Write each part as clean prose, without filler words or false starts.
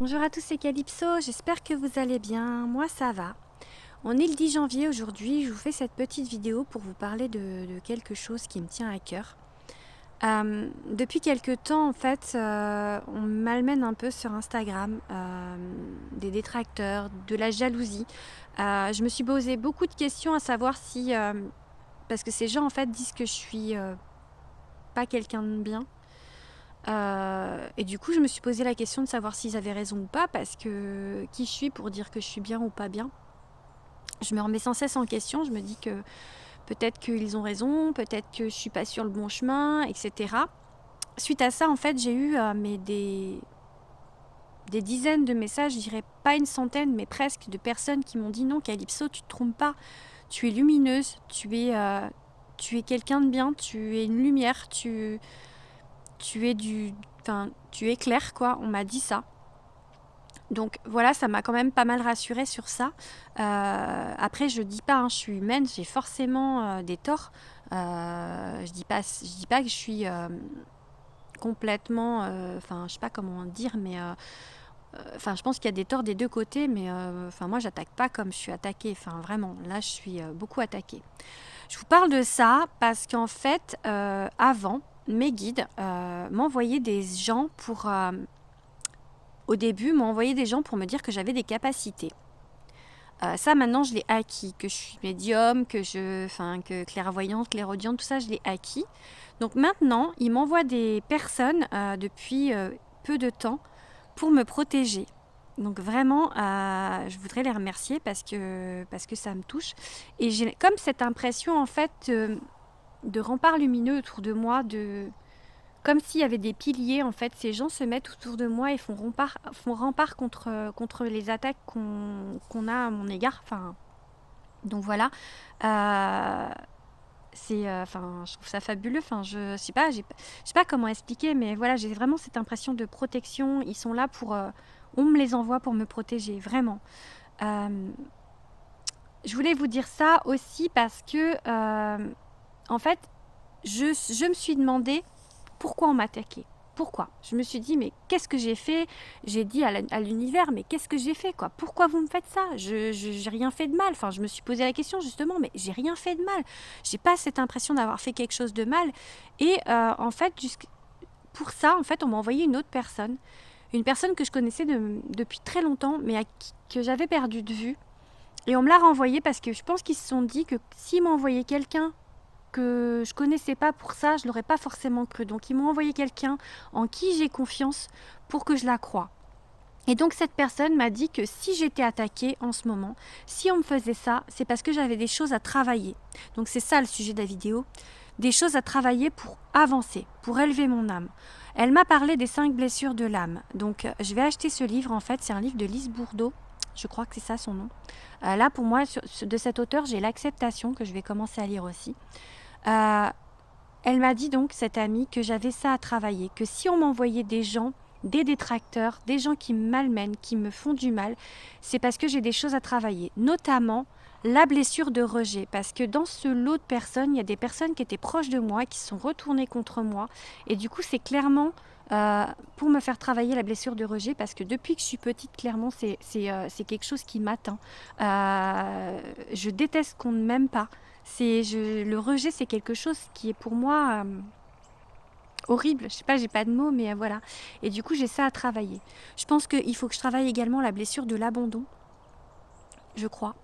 Bonjour à tous, c'est Calypso, j'espère que vous allez bien, moi ça va. On est le 10 janvier aujourd'hui, je vous fais cette petite vidéo pour vous parler de quelque chose qui me tient à cœur. Depuis quelque temps en fait, on malmène un peu sur Instagram, des détracteurs, de la jalousie. Je me suis posé beaucoup de questions à savoir si, parce que ces gens en fait disent que je suis pas quelqu'un de bien. Et du coup, je me suis posé la question de savoir s'ils avaient raison ou pas, parce que qui je suis pour dire que je suis bien ou pas bien? Je me remets sans cesse en question, je me dis que peut-être qu'ils ont raison, peut-être que je suis pas sur le bon chemin, etc. Suite à ça, en fait, j'ai eu des dizaines de messages, je dirais pas une centaine, mais presque, de personnes qui m'ont dit non, Calypso, tu te trompes pas, tu es lumineuse, tu es quelqu'un de bien, tu es une lumière, tu es tu éclaires, quoi. On m'a dit ça. Donc voilà, ça m'a quand même pas mal rassurée sur ça. Après, je dis pas, hein, je suis humaine, j'ai forcément des torts. Je dis pas que je suis complètement, je sais pas comment dire, mais je pense qu'il y a des torts des deux côtés, mais moi, j'attaque pas comme je suis attaquée. Enfin, vraiment, là, je suis beaucoup attaquée. Je vous parle de ça parce qu'en fait, avant, mes guides m'envoyaient des gens au début, m'ont envoyé des gens pour me dire que j'avais des capacités. Ça, maintenant, je l'ai acquis, que je suis médium, que clairvoyante, clairaudiente, tout ça, je l'ai acquis. Donc maintenant, ils m'envoient des personnes depuis peu de temps pour me protéger. Donc vraiment, je voudrais les remercier parce que ça me touche. Et j'ai comme cette impression, en fait, de rempart lumineux autour de moi, comme s'il y avait des piliers, en fait. Ces gens se mettent autour de moi et font rempart contre les attaques qu'on a à mon égard. Enfin, donc voilà. Je trouve ça fabuleux. Enfin, je sais pas, je sais pas comment expliquer, mais voilà, j'ai vraiment cette impression de protection. Ils sont là on me les envoie pour me protéger, vraiment. Je voulais vous dire ça aussi parce que, en fait, je me suis demandé pourquoi on m'attaquait. Pourquoi? Je me suis dit, mais qu'est-ce que j'ai fait? J'ai dit à l'univers, mais qu'est-ce que j'ai fait, quoi? Pourquoi vous me faites ça? J'ai rien fait de mal. Enfin, je me suis posé la question, justement, mais j'ai rien fait de mal. J'ai pas cette impression d'avoir fait quelque chose de mal. Et en fait, pour ça, en fait, on m'a envoyé une autre personne. Une personne que je connaissais depuis très longtemps, mais que j'avais perdu de vue. Et on me l'a renvoyée parce que je pense qu'ils se sont dit que s'ils m'envoyaient quelqu'un que je connaissais pas pour ça, je l'aurais pas forcément cru. Donc ils m'ont envoyé quelqu'un en qui j'ai confiance pour que je la croie. Et donc cette personne m'a dit que si j'étais attaquée en ce moment, si on me faisait ça, c'est parce que j'avais des choses à travailler. Donc c'est ça le sujet de la vidéo, des choses à travailler pour avancer, pour élever mon âme. Elle m'a parlé des 5 blessures de l'âme. Donc je vais acheter ce livre, en fait, c'est un livre de Lise Bourdeau. Je crois que c'est ça son nom. Là, pour moi, de cet auteur, j'ai l'acceptation que je vais commencer à lire aussi. Elle m'a dit donc, cette amie, que j'avais ça à travailler, que si on m'envoyait des gens, des détracteurs, des gens qui me malmènent, qui me font du mal, c'est parce que j'ai des choses à travailler, notamment la blessure de rejet, parce que dans ce lot de personnes, il y a des personnes qui étaient proches de moi, qui sont retournées contre moi, et du coup c'est clairement pour me faire travailler la blessure de rejet, parce que depuis que je suis petite, clairement c'est quelque chose qui m'atteint. Je déteste qu'on ne m'aime pas. Le rejet, c'est quelque chose qui est pour moi horrible. Je sais pas, j'ai pas de mots, mais voilà. Et du coup, j'ai ça à travailler. Je pense qu'il faut que je travaille également la blessure de l'abandon, je crois.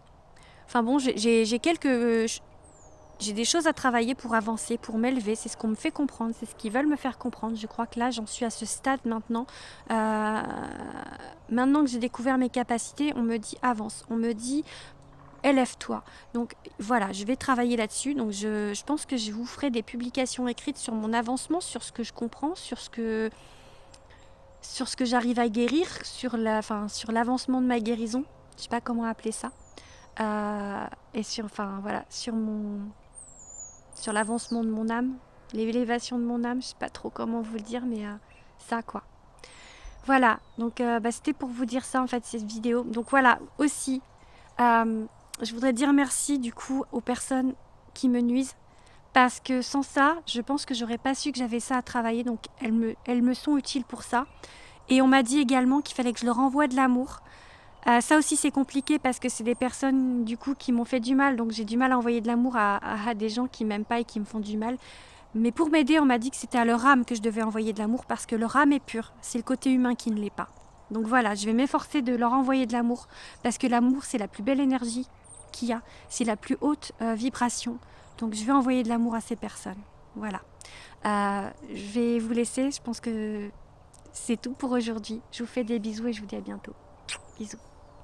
Enfin bon, j'ai des choses à travailler pour avancer, pour m'élever. C'est ce qu'on me fait comprendre, c'est ce qu'ils veulent me faire comprendre. Je crois que là, j'en suis à ce stade maintenant. Maintenant que j'ai découvert mes capacités, on me dit avance. On me dit élève-toi. Donc voilà, je vais travailler là-dessus. Donc je pense que je vous ferai des publications écrites sur mon avancement, sur ce que je comprends, sur ce que j'arrive à guérir, sur l'avancement de ma guérison. Je sais pas comment appeler ça. Et sur l'avancement de mon âme, l'élévation de mon âme. Je sais pas trop comment vous le dire, mais ça quoi. Voilà. Donc c'était pour vous dire ça en fait cette vidéo. Donc voilà aussi. Je voudrais dire merci du coup aux personnes qui me nuisent, parce que sans ça, je pense que j'aurais pas su que j'avais ça à travailler. Donc elles me sont utiles pour ça. Et on m'a dit également qu'il fallait que je leur envoie de l'amour. Ça aussi c'est compliqué parce que c'est des personnes du coup qui m'ont fait du mal, donc j'ai du mal à envoyer de l'amour à des gens qui m'aiment pas et qui me font du mal. Mais pour m'aider, on m'a dit que c'était à leur âme que je devais envoyer de l'amour parce que leur âme est pure, c'est le côté humain qui ne l'est pas. Donc voilà, je vais m'efforcer de leur envoyer de l'amour parce que l'amour c'est la plus belle énergie qu'il y a, c'est la plus haute vibration. Donc je vais envoyer de l'amour à ces personnes. Voilà. Je vais vous laisser, je pense que c'est tout pour aujourd'hui. Je vous fais des bisous et je vous dis à bientôt. Bisous.